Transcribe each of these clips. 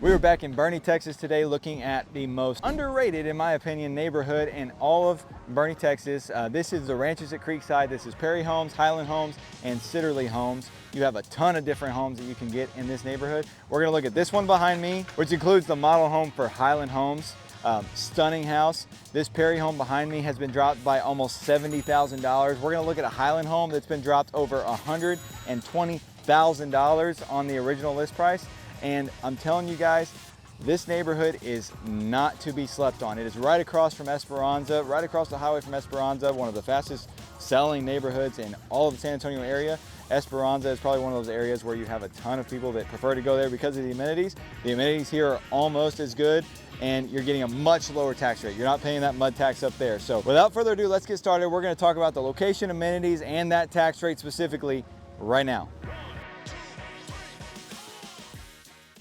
We were back in Boerne, Texas today looking at the most underrated, in my opinion, neighborhood in all of Boerne, Texas. This is the ranches at Creekside. This is Perry Homes, Highland Homes, and Sitterly Homes. You have a ton of different homes that you can get in this neighborhood. We're gonna look at this one behind me, which includes the model home for Highland Homes. Stunning house. This Perry home behind me has been dropped by almost $70,000. We're gonna look at a Highland home that's been dropped over $120,000 on the original list price. And I'm telling you guys, this neighborhood is not to be slept on. It is right across from Esperanza, right across the highway from Esperanza, one of the fastest selling neighborhoods in all of the San Antonio area. Esperanza is probably one of those areas where you have a ton of people that prefer to go there because of the amenities. The amenities here are almost as good, and you're getting a much lower tax rate. You're not paying that mud tax up there. So without further ado, let's get started. We're gonna talk about the location, amenities, and that tax rate specifically right now.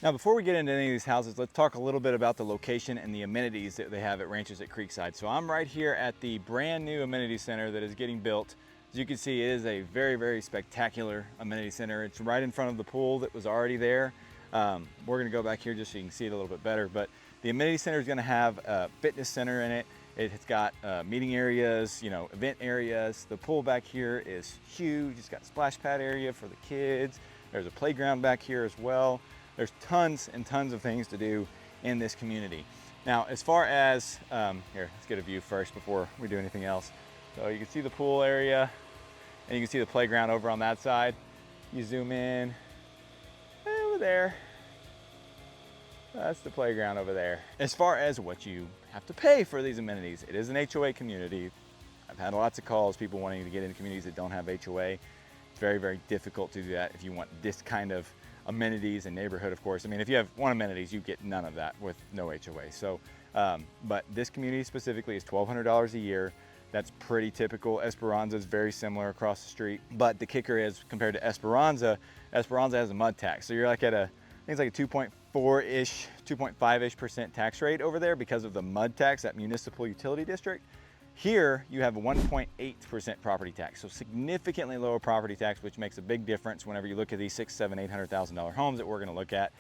Now, before we get into any of these houses, let's talk a little bit about the location and the amenities that they have at Ranches at Creekside. So I'm right here at the brand new amenity center that is getting built. As you can see, it is a very, very spectacular amenity center. It's right in front of the pool that was already there. We're gonna go back here just so you can see it a little bit better, but the amenity center is gonna have a fitness center in it. It's got meeting areas, event areas. The pool back here is huge. It's got a splash pad area for the kids. There's a playground back here as well. There's tons and tons of things to do in this community. Now, as far as, here, let's get a view first before we do anything else. So you can see the pool area and you can see the playground over on that side. You zoom in, over there. That's the playground over there. As far as what you have to pay for these amenities, it is an HOA community. I've had lots of calls, people wanting to get into communities that don't have HOA. It's very, very difficult to do that if you want this kind of amenities and neighborhood, of course. I mean, if you have one amenities, you get none of that with no HOA. So, but this community specifically is $1,200 a year. That's pretty typical. Esperanza is very similar across the street, but the kicker is compared to Esperanza, Esperanza has a mud tax. So you're like at I think it's like a 2.4-ish, 2.5-ish% tax rate over there because of the mud tax, that municipal utility district. Here, you have a 1.8% property tax, so significantly lower property tax, which makes a big difference whenever you look at these $600,000, $700,000, $800,000 homes that we're gonna look at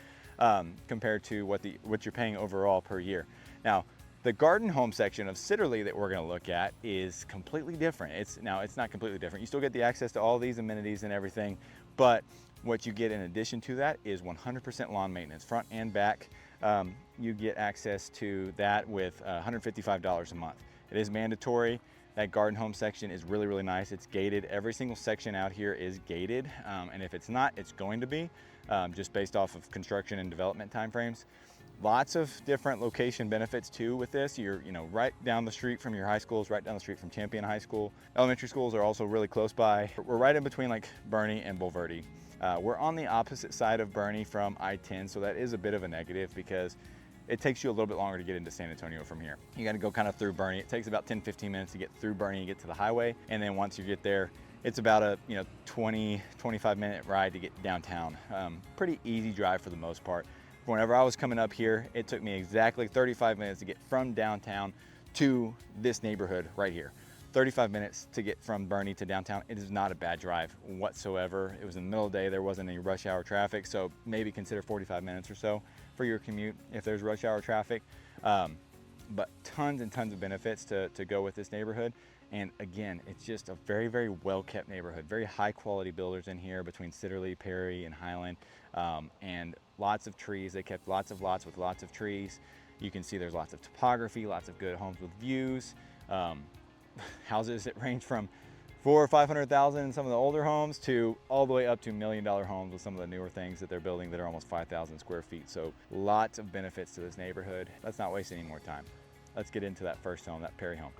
compared to what you're paying overall per year. Now, the garden home section of Sitterly that we're gonna look at is completely different. It's not completely different. You still get the access to all these amenities and everything, but what you get in addition to that is 100% lawn maintenance, front and back. You get access to that with $155 a month. It is mandatory. That garden home section is really, really nice. It's gated. Every single section out here is gated. And if it's not, it's going to be, just based off of construction and development timeframes. Lots of different location benefits too with this. You're right down the street from your high schools, right down the street from Champion High School. Elementary schools are also really close by. We're right in between like Boerne and Bulverde. We're on the opposite side of Boerne from I-10, so that is a bit of a negative because it takes you a little bit longer to get into San Antonio from here. You got to go kind of through Boerne. It takes about 10-15 minutes to get through Boerne and get to the highway. And then once you get there, it's about a 20-25 minute ride to get downtown. Pretty easy drive for the most part. Whenever I was coming up here, it took me exactly 35 minutes to get from downtown to this neighborhood right here. 35 minutes to get from Boerne to downtown. It is not a bad drive whatsoever. It was in the middle of the day. There wasn't any rush hour traffic, so maybe consider 45 minutes or so for your commute if there's rush hour traffic. But tons and tons of benefits to go with this neighborhood. And again, it's just a very, very well-kept neighborhood. Very high quality builders in here between Sitterly, Perry, and Highland. And lots of trees. They kept lots of lots with lots of trees. You can see there's lots of topography, lots of good homes with views. Houses that range from $400,000 or $500,000 in some of the older homes to all the way up to $1 million homes with some of the newer things that they're building that are almost 5,000 square feet. So lots of benefits to this neighborhood. Let's not waste any more time. Let's get into that first home, that Perry home.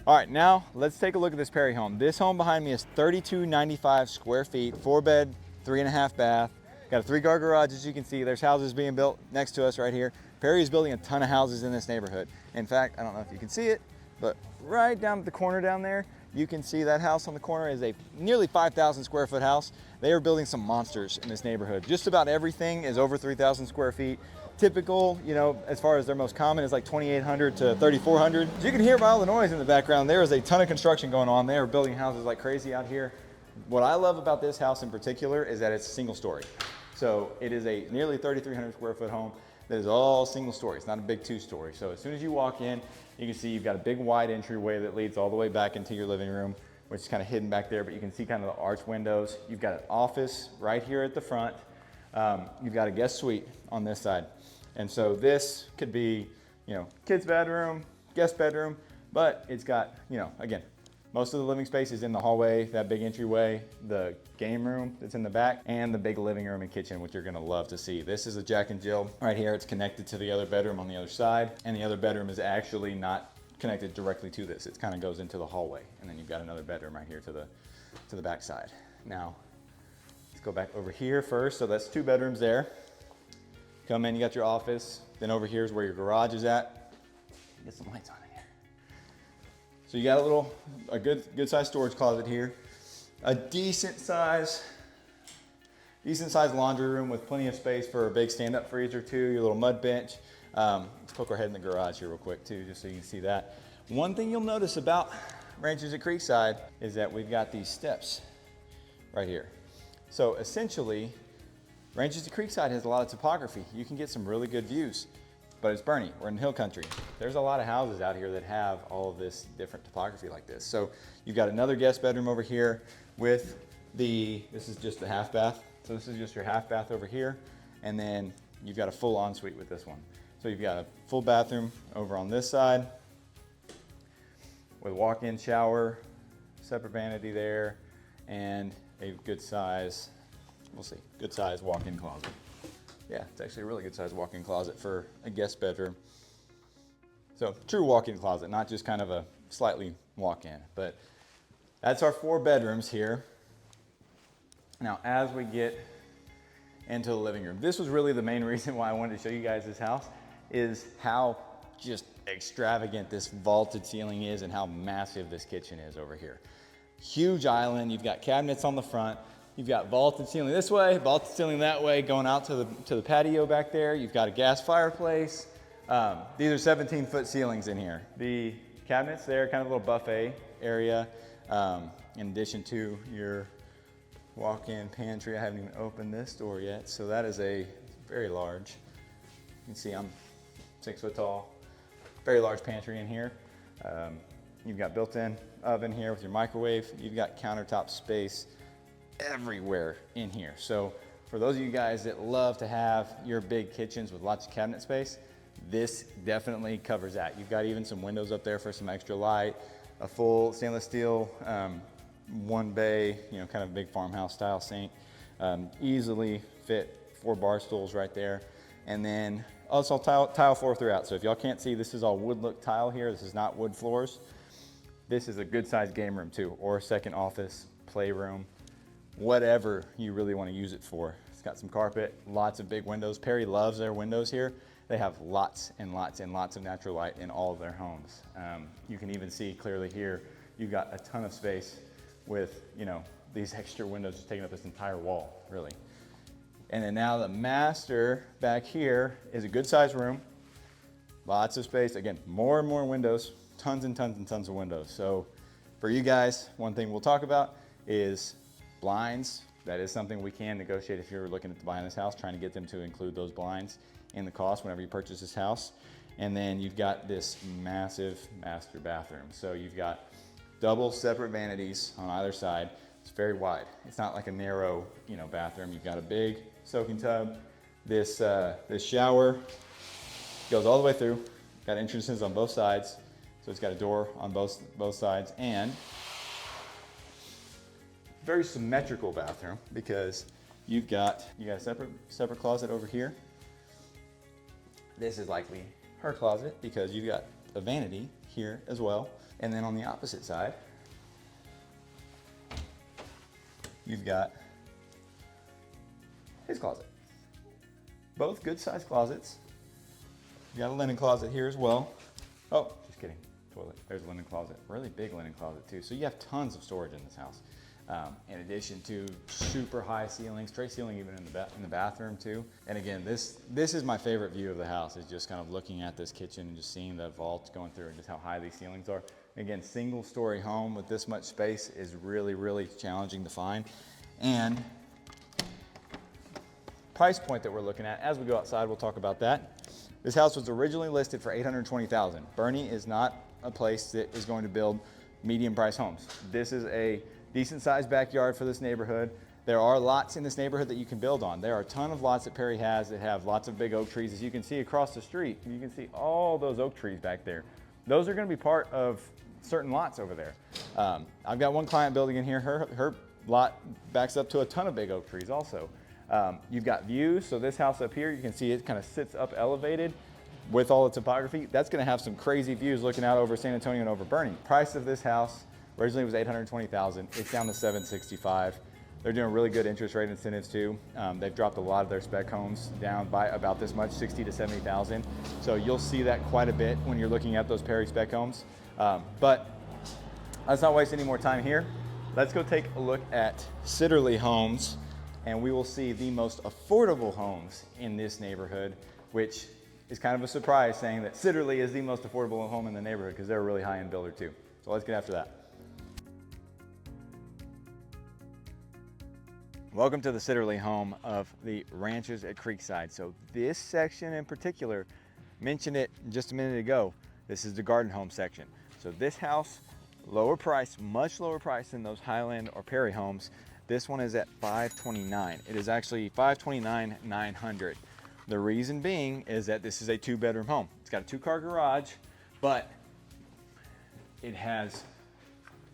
All right, now let's take a look at this Perry home. This home behind me is 3,295 square feet, 4-bed, 3.5 bath. Got a 3-car garage, as you can see. There's houses being built next to us right here. Perry is building a ton of houses in this neighborhood. In fact, I don't know if you can see it, but right down at the corner down there, you can see that house on the corner is a nearly 5,000 square foot house. They are building some monsters in this neighborhood. Just about everything is over 3,000 square feet. Typical, as far as their most common is like 2,800 to 3,400. As you can hear by all the noise in the background, there is a ton of construction going on. They are building houses like crazy out here. What I love about this house in particular is that it's single story. So it is a nearly 3,300 square foot home that is all single story. It's not a big two-story. So as soon as you walk in, you can see you've got a big wide entryway that leads all the way back into your living room, which is kind of hidden back there, but you can see kind of the arch windows. You've got an office right here at the front. You've got a guest suite on this side. And so this could be, you know, kid's bedroom, guest bedroom, but it's got, you know, again, most of the living space is in the hallway, that big entryway, the game room that's in the back, and the big living room and kitchen, which you're gonna love to see. This is a Jack and Jill right here. It's connected to the other bedroom on the other side, and the other bedroom is actually not connected directly to this. It kind of goes into the hallway, and then you've got another bedroom right here to the back side. Now, let's go back over here first. So that's 2 bedrooms there. Come in, you got your office. Then over here is where your garage is at. Get some lights on in here. So you got a good sized storage closet here. A decent size laundry room with plenty of space for a big stand-up freezer too, your little mud bench. Let's poke our head in the garage here real quick too, just so you can see that. One thing you'll notice about Ranches at Creekside is that we've got these steps right here. So essentially, Ranches at Creekside has a lot of topography. You can get some really good views, but it's Boerne. We're in hill country. There's a lot of houses out here that have all of this different topography like this. So you've got another guest bedroom over here with this is just the half bath. So this is just your half bath over here. And then you've got a full ensuite with this one. So you've got a full bathroom over on this side with walk-in shower, separate vanity there, and a good size, we'll see, good size walk-in closet. Yeah, it's actually a really good size walk-in closet for a guest bedroom. So true walk-in closet, not just kind of a slightly walk-in, but that's our 4 bedrooms here. Now, as we get into the living room, this was really the main reason why I wanted to show you guys this house, is how just extravagant this vaulted ceiling is and how massive this kitchen is over here. Huge island, you've got cabinets on the front, you've got vaulted ceiling this way, vaulted ceiling that way, going out to the patio back there. You've got a gas fireplace. These are 17-foot ceilings in here. The cabinets there, kind of a little buffet area, in addition to your walk-in pantry. I haven't even opened this door yet, so that is a very large. You can see I'm 6 foot tall. Very large pantry in here. You've got built-in oven here with your microwave. You've got countertop space everywhere in here. So for those of you guys that love to have your big kitchens with lots of cabinet space, this definitely covers that. You've got even some windows up there for some extra light, a full stainless steel 1 bay, you know, kind of big farmhouse style sink. Easily fit 4 bar stools right there. And then also tile floor throughout. So if y'all can't see, this is all wood look tile here. This is not wood floors. This is a good sized game room too, or a second office, playroom, whatever you really want to use it for. It's got some carpet, lots of big windows. Perry loves their windows here. They have lots and lots and lots of natural light in all of their homes. You can even see clearly here, you've got a ton of space with, you know, these extra windows just taking up this entire wall, really. And then now the master back here is a good sized room, lots of space. Again, more and more windows, tons and tons and tons of windows. So for you guys, one thing we'll talk about is blinds. That is something we can negotiate if you're looking at buying this house, trying to get them to include those blinds in the cost whenever you purchase this house. And then you've got this massive master bathroom. So you've got double separate vanities on either side. It's very wide. It's not like a narrow, you know, bathroom. You've got a big soaking tub. This shower goes all the way through. Got entrances on both sides. So it's got a door on both sides, and very symmetrical bathroom because you've got a separate closet over here. This is likely her closet because you've got a vanity here as well. And then on the opposite side, you've got his closet. Both good sized closets. You got a linen closet here as well. Oh, just kidding. Toilet. There's a linen closet. Really big linen closet too. So you have tons of storage in this house. In addition to super high ceilings, tray ceiling even in the bathroom too. And again, this is my favorite view of the house, is just kind of looking at this kitchen and just seeing the vault going through and just how high these ceilings are. Again, single story home with this much space is really, really challenging to find. And price point that we're looking at, as we go outside, we'll talk about that. This house was originally listed for $820,000. Boerne is not a place that is going to build medium price homes. This is a decent sized backyard for this neighborhood. There are lots in this neighborhood that you can build on. There are a ton of lots that Perry has that have lots of big oak trees. As you can see across the street, you can see all those oak trees back there. Those are going to be part of certain lots over there. I've got one client building in here. Her lot backs up to a ton of big oak trees also. You've got views. So this house up here, you can see it kind of sits up elevated with all the topography. That's going to have some crazy views looking out over San Antonio and over Boerne. Price of this house originally was $820,000. It's down to $765,000. They're doing really good interest rate incentives too. They've dropped a lot of their spec homes down by about this much, $60,000 to $70,000. So you'll see that quite a bit when you're looking at those Perry spec homes. But let's not waste any more time here. Let's go take a look at Sitterly homes, and we will see the most affordable homes in this neighborhood, which is kind of a surprise, saying that Sitterly is the most affordable home in the neighborhood because they're a really high-end builder too. So let's get after that. Welcome to the Sitterly home of the ranches at Creekside. So this section in particular, mentioned it just a minute ago, this is the garden home section. So this house, lower price, much lower price than those Highland or Perry homes. This one is at $529,000. It is actually $529,900. The reason being is that this is a 2-bedroom home. It's got a 2-car garage, but it has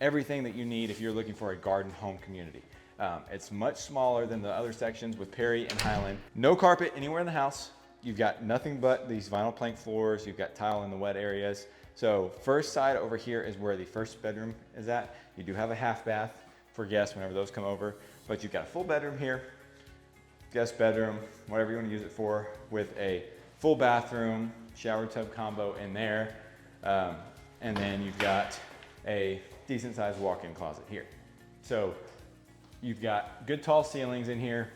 everything that you need if you're looking for a garden home community. It's much smaller than the other sections with Perry and Highland. No carpet anywhere in the house. You've got nothing but these vinyl plank floors. You've got tile in the wet areas. So first side over here is where the first bedroom is at. You do have a half bath for guests whenever those come over, but you've got a full bedroom here, guest bedroom, whatever you want to use it for, with a full bathroom, shower tub combo in there. And then you've got a decent sized walk-in closet here. So you've got good tall ceilings in here,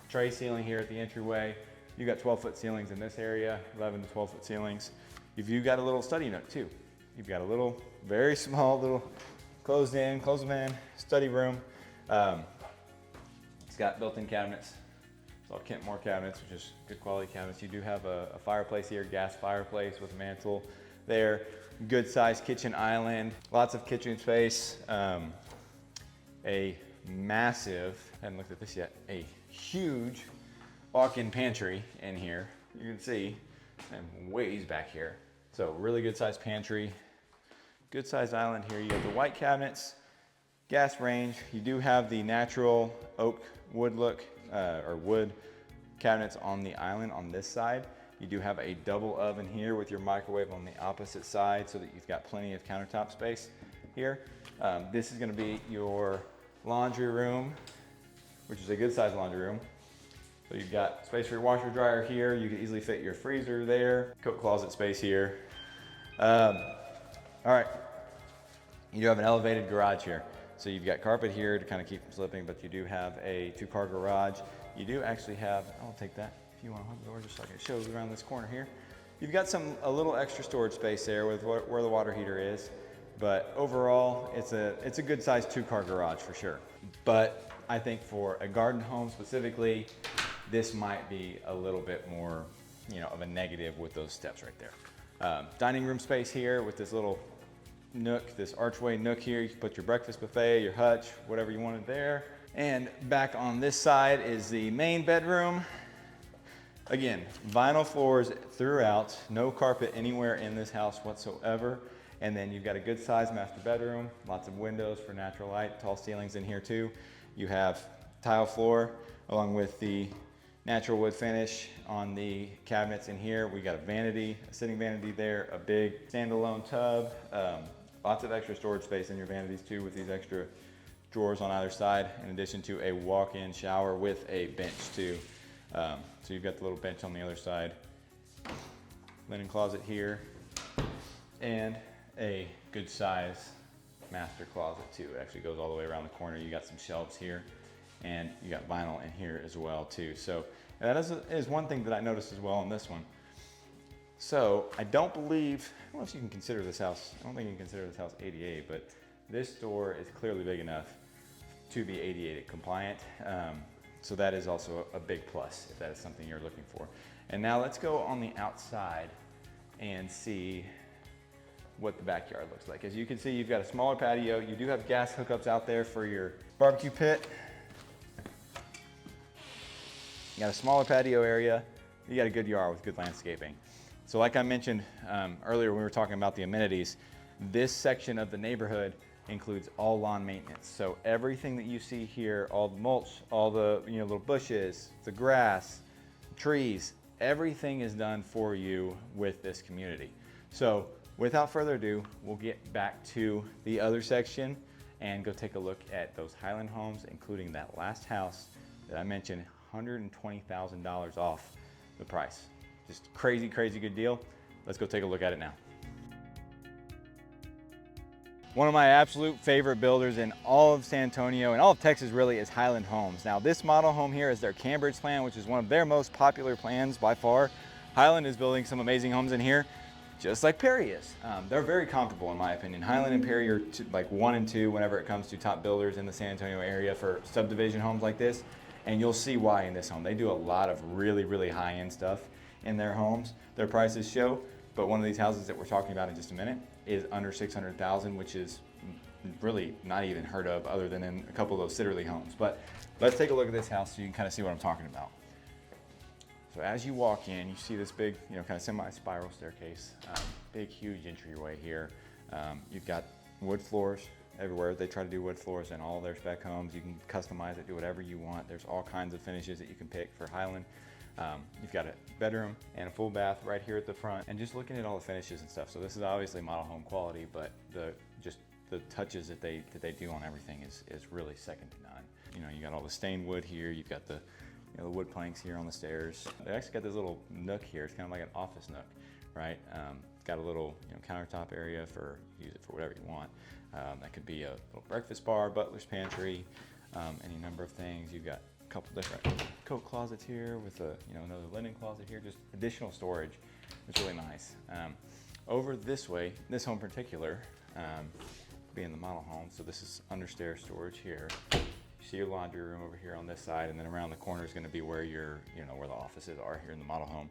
tray ceiling here at the entryway. You've got 12-foot ceilings in this area, 11 to 12-foot ceilings. You've got a little study nook too. You've got a little, very small little closed in study room. It's got built-in cabinets. It's all Kentmore cabinets, which is good quality cabinets. You do have a fireplace here, gas fireplace with a mantle there. Good sized kitchen island, lots of kitchen space. A massive, I haven't looked at this yet, a huge walk-in pantry in here. You can see, and ways back here. So really good sized pantry, good sized island here. You have the white cabinets, gas range. You do have the natural oak wood look, or wood cabinets on the island on this side. You do have a double oven here with your microwave on the opposite side so that you've got plenty of countertop space here. This is gonna be your laundry room, which is a good sized laundry room. So you've got space for your washer dryer here. You can easily fit your freezer there. Coat closet space here. All right, you do have an elevated garage here. So you've got carpet here to kind of keep from slipping, but you do have a 2-car garage. You do actually have, I'll take that if you want to hold the door just so I can show you around this corner here. You've got a little extra storage space there with where the water heater is. But overall, it's a good sized 2-car garage for sure. But I think for a garden home specifically, this might be a little bit more, of a negative with those steps right there. Dining room space here with this little nook, this archway nook here. You can put your breakfast buffet, your hutch, whatever you wanted there. And back on this side is the main bedroom. Again, vinyl floors throughout, no carpet anywhere in this house whatsoever. And then you've got a good sized master bedroom, lots of windows for natural light, tall ceilings in here too. You have tile floor along with the natural wood finish on the cabinets in here. We got a vanity, a sitting vanity there, a big standalone tub, lots of extra storage space in your vanities too with these extra drawers on either side, in addition to a walk-in shower with a bench too. So you've got the little bench on the other side, linen closet here, and a good size master closet too. It actually goes all the way around the corner. You got some shelves here, and you got vinyl in here as well too. So that is one thing that I noticed as well on this one. So I don't know if you can consider this house, I don't think you can consider this house ADA, but this door is clearly big enough to be ADA compliant. So that is also a big plus if that is something you're looking for. And now let's go on the outside and see what the backyard looks like. As you can see, you've got a smaller patio. You do have gas hookups out there for your barbecue pit. You got a smaller patio area. You got a good yard with good landscaping. So like I mentioned earlier when we were talking about the amenities, this section of the neighborhood includes all lawn maintenance. So everything that you see here, all the mulch, all the little bushes, the grass, trees, everything is done for you with this community. So without further ado, we'll get back to the other section and go take a look at those Highland homes, including that last house that I mentioned, $120,000 off the price. Just crazy, crazy good deal. Let's go take a look at it now. One of my absolute favorite builders in all of San Antonio and all of Texas really is Highland Homes. Now this model home here is their Cambridge plan, which is one of their most popular plans by far. Highland is building some amazing homes in here, just like Perry is. They're very comparable in my opinion. Highland and Perry are like 1 and 2 whenever it comes to top builders in the San Antonio area for subdivision homes like this. And you'll see why in this home. They do a lot of really, really high-end stuff in their homes. Their prices show, but one of these houses that we're talking about in just a minute is under $600,000, which is really not even heard of other than in a couple of those Sitterly homes. But let's take a look at this house so you can kind of see what I'm talking about. So as you walk in, you see this big, kind of semi-spiral staircase, big, huge entryway here. You've got wood floors everywhere. They try to do wood floors in all their spec homes. You can customize it, do whatever you want. There's all kinds of finishes that you can pick for Highland. You've got a bedroom and a full bath right here at the front, and just looking at all the finishes and stuff. So this is obviously model home quality, but the touches that they do on everything is really second to none. You got all the stained wood here. You've got the the wood planks here on the stairs. They actually got this little nook here. It's kind of like an office nook, right? Got a little countertop area for use it for whatever you want. That could be a little breakfast bar, butler's pantry, any number of things. You've got a couple different coat closets here with another linen closet here, just additional storage. It's really nice. Over this way, this home in particular, being the model home, so this is understair storage here. You see your laundry room over here on this side, and then around the corner is going to be where your, where the offices are here in the model home.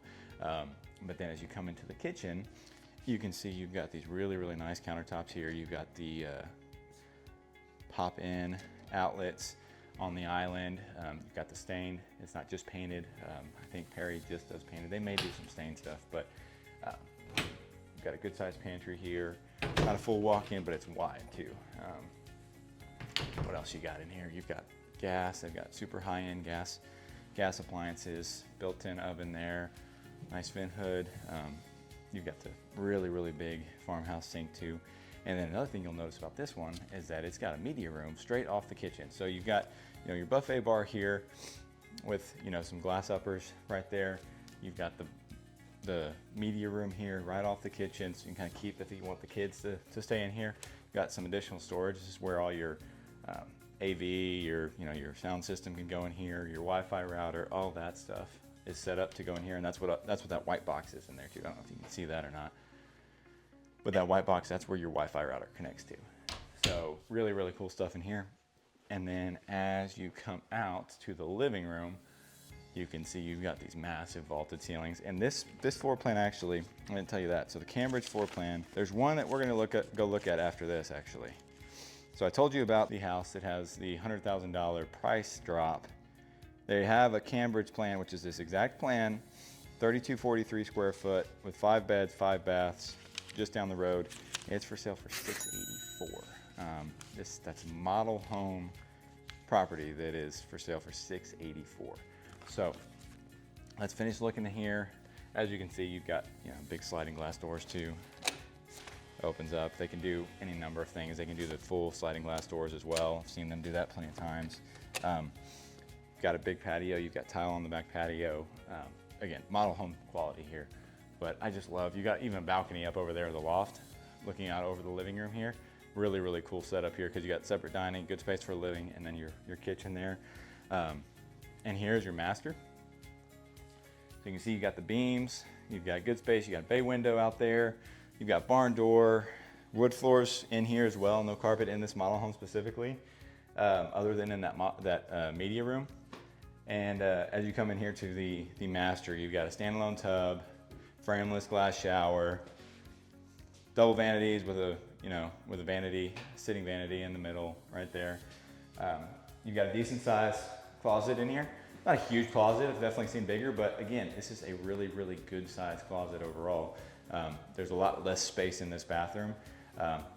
But then as you come into the kitchen, you can see you've got these really, really nice countertops here. You've got the pop-in outlets on the island. You've got the stain. It's not just painted. I think Perry just does painted. They may do some stain stuff, but you've got a good-sized pantry here. Not a full walk-in, but it's wide too. What else you got in here? You've got gas. They've got super high-end gas appliances, built-in oven there, nice vent hood. You've got the really, really big farmhouse sink too. And then another thing you'll notice about this one is that it's got a media room straight off the kitchen. So you've got your buffet bar here with some glass uppers right there. You've got the media room here right off the kitchen, so you can kind of keep, if you want the kids to stay in here. You've got some additional storage. This is where all your AV, your sound system can go in here, your Wi-Fi router, all that stuff is set up to go in here, and that's what that white box is in there too. I don't know if you can see that or not, but that white box, that's where your Wi-Fi router connects to. So really, really cool stuff in here. And then as you come out to the living room, you can see you've got these massive vaulted ceilings. And this floor plan, actually, I'm going to tell you that. So the Cambridge floor plan, there's one that we're going to go look at after this, actually. So I told you about the house that has the $100,000 price drop. They have a Cambridge plan, which is this exact plan, 3243 square foot with 5 beds, 5 baths, just down the road. It's for sale for $684. That's model home property that is for sale for $684. So let's finish looking in here. As you can see, you've got big sliding glass doors too. Opens up. They can do any number of things. They can do the full sliding glass doors as well. I've seen them do that plenty of times. You've got a big patio. You've got tile on the back patio. Again, model home quality here. But I just love, you got even a balcony up over there in the loft, looking out over the living room here. Really, really cool setup here because you got separate dining, good space for living, and then your kitchen there. And here's your master. So you can see you got the beams, you've got good space, you got a bay window out there, you've got barn door, wood floors in here as well, no carpet in this model home specifically, other than in that media room. And as you come in here to the master, you've got a standalone tub, frameless glass shower, double vanities with a vanity, sitting vanity in the middle right there. You've got a decent sized closet in here. Not a huge closet, I've definitely seen bigger, but again, this is a really, really good sized closet overall. There's a lot less space in this bathroom,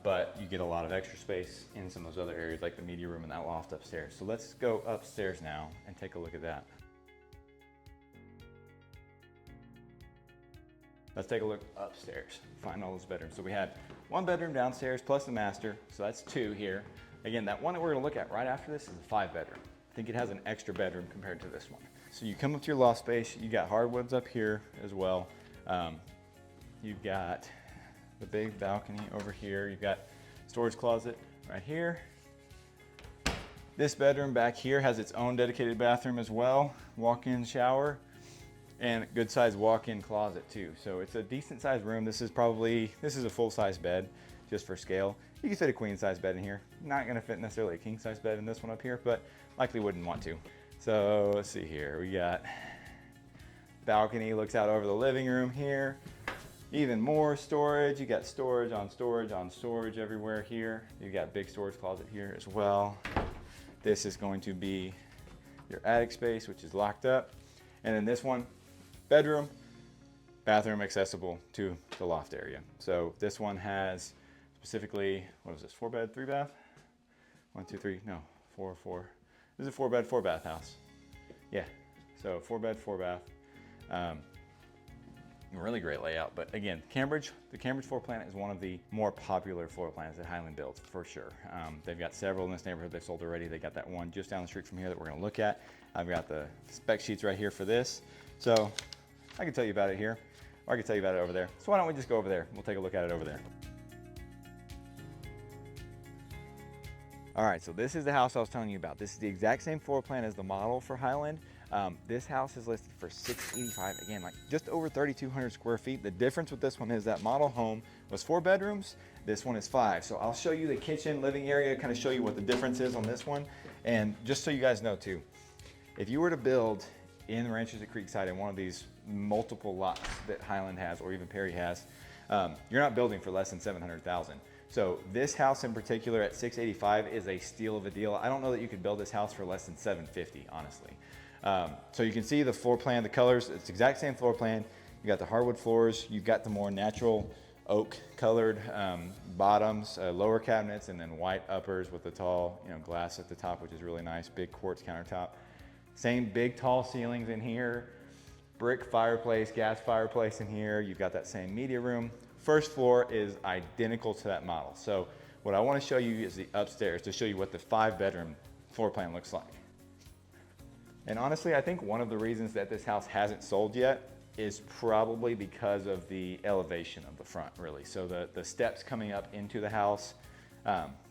but you get a lot of extra space in some of those other areas like the media room and that loft upstairs. So let's go upstairs now and take a look at that. Let's take a look upstairs, find all those bedrooms. So we had one bedroom downstairs plus the master, so that's two here. Again, that one that we're gonna look at right after this is a 5-bedroom. I think it has an extra bedroom compared to this one. So you come up to your loft space, you got hardwoods up here as well. You've got the big balcony over here. You've got storage closet right here. This bedroom back here has its own dedicated bathroom as well, walk-in shower, and a good sized walk-in closet too. So it's a decent sized room. This is a full-size bed just for scale. You can fit a queen size bed in here. Not gonna fit necessarily a king size bed in this one up here, but likely wouldn't want to. So let's see here. We got balcony, looks out over the living room here. Even more storage. You got storage on storage on storage everywhere here. You've got big storage closet here as well. This is going to be your attic space, which is locked up. And then this one, bedroom, bathroom accessible to the loft area. So this one has specifically, what is this, 4-bed, 3-bath? 1, 2, 3, no, 4, 4. This is a 4-bed, 4-bath house. Yeah, so 4-bed, 4-bath. Really great layout, but again, the Cambridge floor plan is one of the more popular floor plans that Highland builds, for sure. They've got several in this neighborhood they've sold already. They got that one just down the street from here that we're gonna look at. I've got the spec sheets right here for this. So I can tell you about it here, or I can tell you about it over there. So why don't we just go over there? We'll take a look at it over there. All right, so this is the house I was telling you about. This is the exact same floor plan as the model for Highland. This house is listed for $685. Again, like just over 3,200 square feet. The difference with this one is that model home was 4 bedrooms. This one is 5. So I'll show you the kitchen, living area, kind of show you what the difference is on this one. And just so you guys know too, if you were to build in Ranches at Creekside in one of these multiple lots that Highland has, or even Perry has, you're not building for less than $700,000. So this house in particular at $685 is a steal of a deal. I don't know that you could build this house for less than $750, honestly. So you can see the floor plan, the colors, it's the exact same floor plan. You got the hardwood floors, you've got the more natural oak colored bottoms, lower cabinets, and then white uppers with the tall glass at the top, which is really nice, big quartz countertop. Same big tall ceilings in here, brick fireplace, gas fireplace in here. You've got that same media room. First floor is identical to that model. So what I want to show you is the upstairs to show you what the 5-bedroom floor plan looks like. And honestly, I think one of the reasons that this house hasn't sold yet is probably because of the elevation of the front, really. So the steps coming up into the house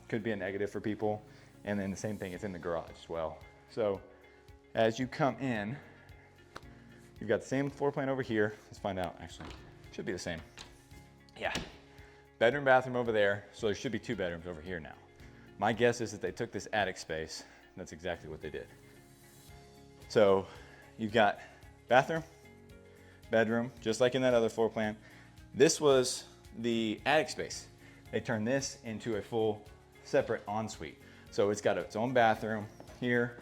could be a negative for people. And then the same thing, it's in the garage as well. So as you come in, you've got the same floor plan over here. Let's find out, actually. Should be the same. Yeah. Bedroom, bathroom over there. So there should be 2 bedrooms over here now. My guess is that they took this attic space. And that's exactly what they did. So you've got bathroom, bedroom, just like in that other floor plan. This was the attic space. They turned this into a full separate ensuite. So it's got its own bathroom here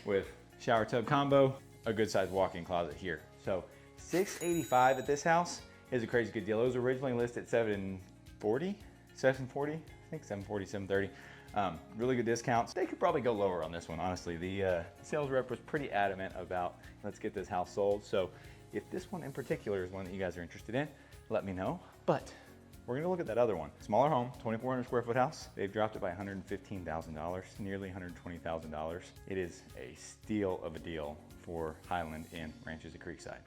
with shower tub combo, a good sized walk-in closet here. So $685 at this house is a crazy good deal. It was originally listed at $740, I think $740, $730. Really good discounts. They could probably go lower on this one, honestly. The sales rep was pretty adamant about let's get this house sold. So if this one in particular is one that you guys are interested in, let me know. But we're gonna look at that other one. Smaller home, 2,400 square foot house. They've dropped it by $115,000, nearly $120,000. It is a steal of a deal for Highland in Ranches at Creekside.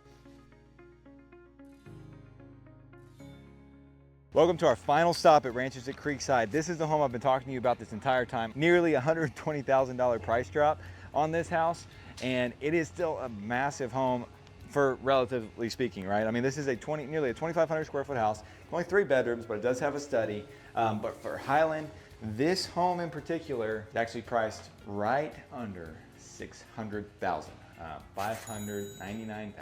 Welcome to our final stop at Ranches at Creekside. This is the home I've been talking to you about this entire time. Nearly $120,000 price drop on this house, and it is still a massive home for relatively speaking, right? I mean, this is nearly a 2,500 square foot house, only 3 bedrooms, but it does have a study. But for Highland, this home in particular is actually priced right under $600,000, $599,000.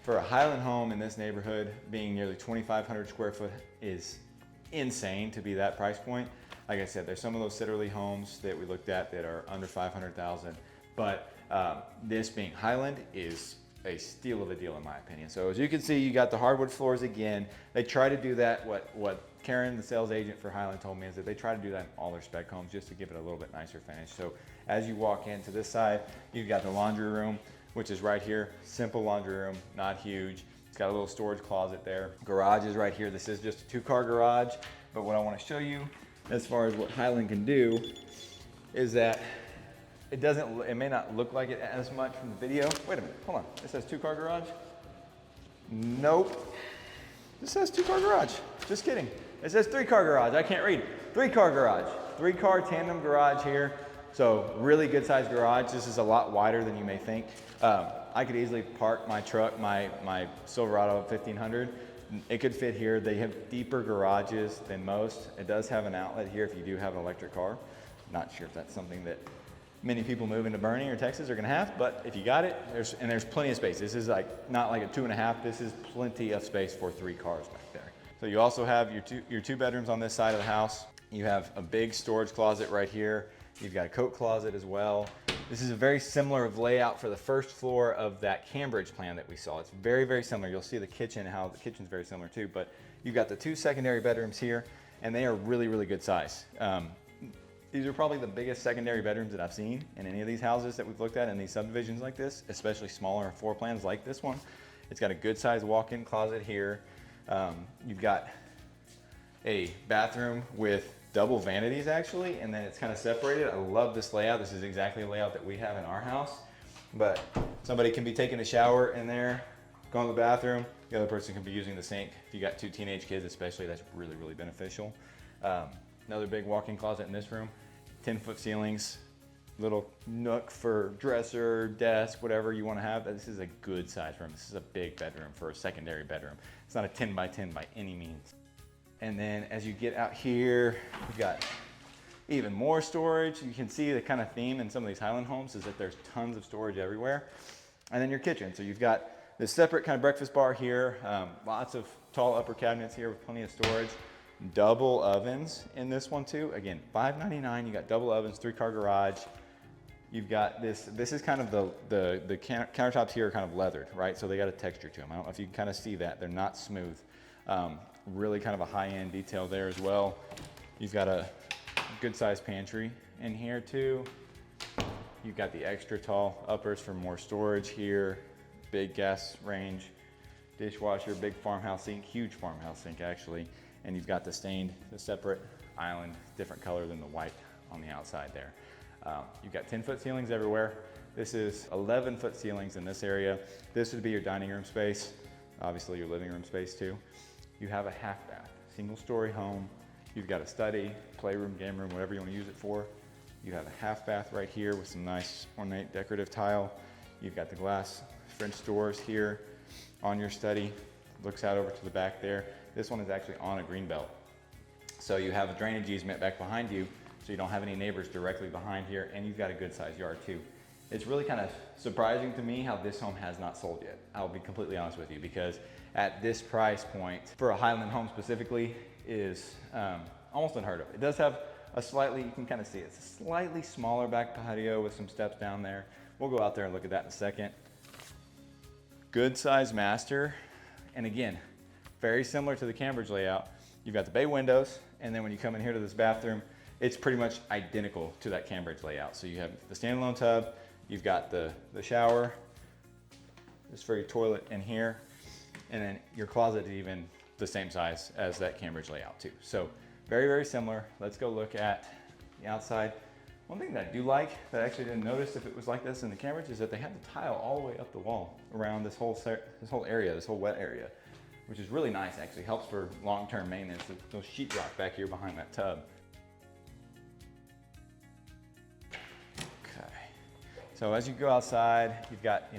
For a Highland home in this neighborhood, being nearly 2,500 square foot is insane to be that price point. Like I said, there's some of those Sitterly homes that we looked at that are under 500,000, but this being Highland is a steal of a deal in my opinion. So as you can see, you got the hardwood floors again. They try to do that. What Karen, the sales agent for Highland, told me is that they try to do that in all their spec homes just to give it a little bit nicer finish. So as you walk into this side, you've got the laundry room, which is right here. Simple laundry room, not huge. It's got a little storage closet there. Garage is right here. This is just a 2-car garage, but what I want to show you as far as what Highland can do is that it may not look like it as much from the video. Wait a minute, hold on. It says 2-car garage? Nope. This says 2-car garage. Just kidding. It says 3-car garage. I can't read. 3-car garage. 3-car tandem garage here. So really good sized garage. This is a lot wider than you may think. I could easily park my truck, my Silverado 1500. It could fit here. They have deeper garages than most. It does have an outlet here if you do have an electric car. Not sure if that's something that many people moving to Boerne or Texas are gonna have, but if you got it, there's plenty of space. This is not like a 2.5, this is plenty of space for 3 cars back there. So you also have your two bedrooms on this side of the house. You have a big storage closet right here. You've got a coat closet as well. This is a very similar layout for the first floor of that Cambridge plan that we saw. It's very, very similar. You'll see the kitchen, how the kitchen's very similar too, but you've got the 2 secondary bedrooms here, and they are really, really good size. These are probably the biggest secondary bedrooms that I've seen in any of these houses that we've looked at in these subdivisions like this, especially smaller floor plans like this one. It's got a good sized walk-in closet here. You've got a bathroom with double vanities actually, and then it's kind of separated. I love this layout. This is exactly the layout that we have in our house, but somebody can be taking a shower in there, going to the bathroom. The other person can be using the sink. If you got 2 teenage kids especially, that's really, really beneficial. Another big walk-in closet in this room, 10-foot ceilings, little nook for dresser, desk, whatever you want to have. This is a good size room. This is a big bedroom for a secondary bedroom. It's not a 10 by 10 by any means. And then as you get out here, we've got even more storage. You can see the kind of theme in some of these Highland homes is that there's tons of storage everywhere. And then your kitchen. So you've got this separate kind of breakfast bar here, lots of tall upper cabinets here with plenty of storage. Double ovens in this one too. Again, $599, you got double ovens, 3-car garage. You've got this is kind of the countertops here are kind of leathered, right? So they got a texture to them. I don't know if you can kind of see that. They're not smooth. Really kind of a high-end detail there as well. You've got a good sized pantry in here too. You've got the extra tall uppers for more storage here. Big gas range, dishwasher, big farmhouse sink, huge farmhouse sink actually. And you've got the separate island, different color than the white on the outside there. You've got 10-foot ceilings everywhere. This is 11-foot ceilings in this area. This would be your dining room space, obviously your living room space too. You have a half bath, single story home. You've got a study, playroom, game room, whatever you want to use it for. You have a half bath right here with some nice ornate decorative tile. You've got the glass French doors here on your study. Looks out over to the back there. This one is actually on a green belt. So you have a drainage easement back behind you, so you don't have any neighbors directly behind here, and you've got a good sized yard too. It's really kind of surprising to me how this home has not sold yet. I'll be completely honest with you, because at this price point, for a Highland home specifically, is almost unheard of. It does have a slightly, you can kind of see it's a slightly smaller back patio with some steps down there. We'll go out there and look at that in a second. Good sized master, and again, very similar to the Cambridge layout. You've got the bay windows, and then when you come in here to this bathroom, it's pretty much identical to that Cambridge layout. So you have the standalone tub, you've got the shower, just for your toilet in here, and then your closet is even the same size as that Cambridge layout too. So very, very similar. Let's go look at the outside. One thing that I do like, that I actually didn't notice if it was like this in the Cambridge, is that they have the tile all the way up the wall around this whole area, this whole wet area, which is really nice actually. Helps for long-term maintenance. Those sheetrock back here behind that tub. Okay, so as you go outside, you've got,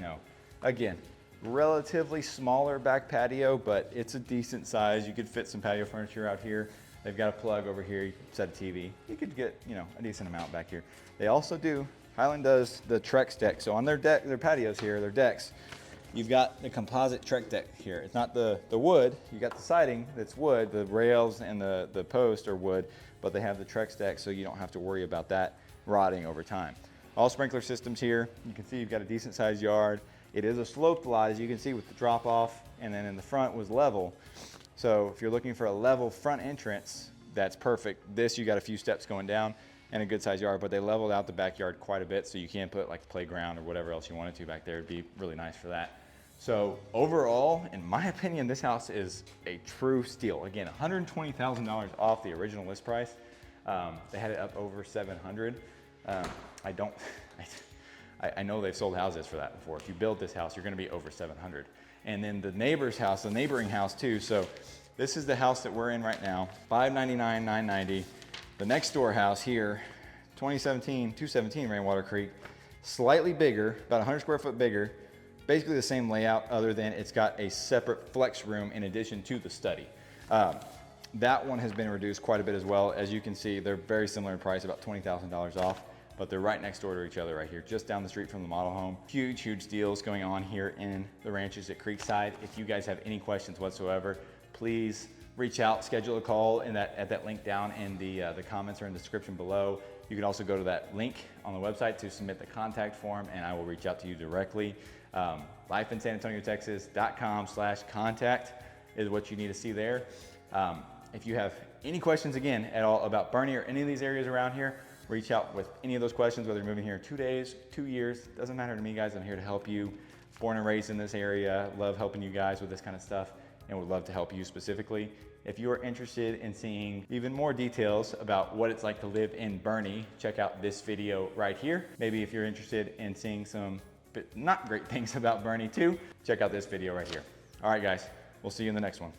again, relatively smaller back patio, but it's a decent size. You could fit some patio furniture out here. They've got a plug over here. You can set a TV. You could get, a decent amount back here. They also do, Highland does the Trex deck. So on their deck, their patios here, their decks, you've got the composite Trex deck here. It's not the wood. You got the siding that's wood. The rails and the post are wood, but they have the Trex deck, so you don't have to worry about that rotting over time. All sprinkler systems here. You can see you've got a decent sized yard. It is a sloped lot, as you can see, with the drop off, and then in the front was level. So if you're looking for a level front entrance, that's perfect. This, you got a few steps going down and a good sized yard, but they leveled out the backyard quite a bit, so you can put like a playground or whatever else you wanted to back there. It'd be really nice for that. So overall, in my opinion, this house is a true steal. Again, $120,000 off the original list price. They had it up over 700. I know they've sold houses for that before. If you build this house, you're gonna be over 700. And then the neighbor's house, the neighboring house too. So this is the house that we're in right now, $599, $990. The next door house here, 217 Rainwater Creek, slightly bigger, about 100 square foot bigger, basically the same layout other than it's got a separate flex room in addition to the study. That one has been reduced quite a bit as well. As you can see, they're very similar in price, about $20,000 off, but they're right next door to each other right here, just down the street from the model home. Huge, huge deals going on here in the ranches at Creekside. If you guys have any questions whatsoever, please reach out, schedule a call at that link down in the comments or in the description below. You can also go to that link on the website to submit the contact form, and I will reach out to you directly. lifeinsanantonio.texas.com/contact is what you need to see there. If you have any questions, again, at all about Boerne or any of these areas around here, reach out with any of those questions, whether you're moving here 2 days, 2 years, doesn't matter to me, guys. I'm here to help you. Born and raised in this area, love helping you guys with this kind of stuff, and would love to help you specifically. If you are interested in seeing even more details about what it's like to live in Boerne, check out this video right here. Maybe if you're interested in seeing some not great things about Boerne too, check out this video right here. All right, guys, we'll see you in the next one.